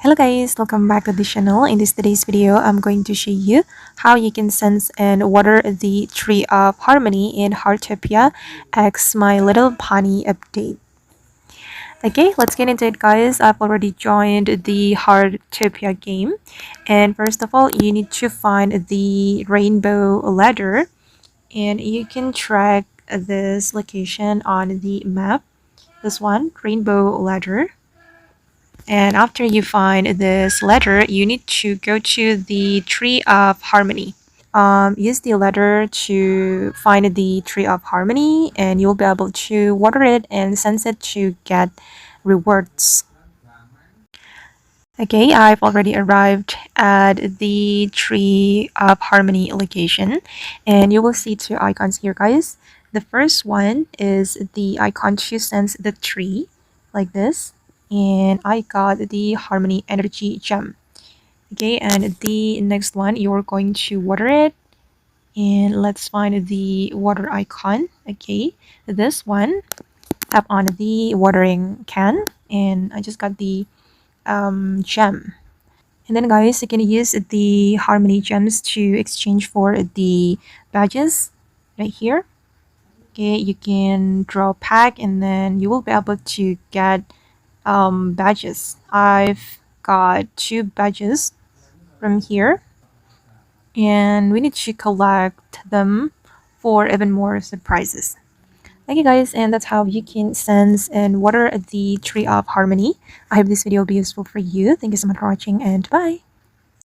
Hello guys, welcome back to the channel. In today's video, I'm going to show you how you can sense and water the tree of harmony in Heartopia X My Little Pony update. Okay, let's get into it guys. I've already joined the Heartopia game. And first of all, you need to find the rainbow ladder. And you can track this location on the map. This one, rainbow ladder. And after you find this letter, you need to go to the Tree of Harmony. Use the letter to find the Tree of Harmony, and you'll be able to water it and sense it to get rewards. Okay, I've already arrived at the Tree of Harmony location, and you will see two icons here, guys. The first one is the icon to sense the tree, like this, and I got the Harmony Energy Gem. Okay, and the next one, you're going to water it, and let's find the water icon. Okay, this one, tap on the watering can, and I just got the gem. And then guys, you can use the harmony gems to exchange for the badges right here. Okay, you can draw a pack and then you will be able to get badges. I've got 2 badges from here, and we need to collect them for even more surprises. Okay guys, and that's how you can sense and water the tree of harmony. I hope this video will be useful for you. Thank you so much for watching, and bye.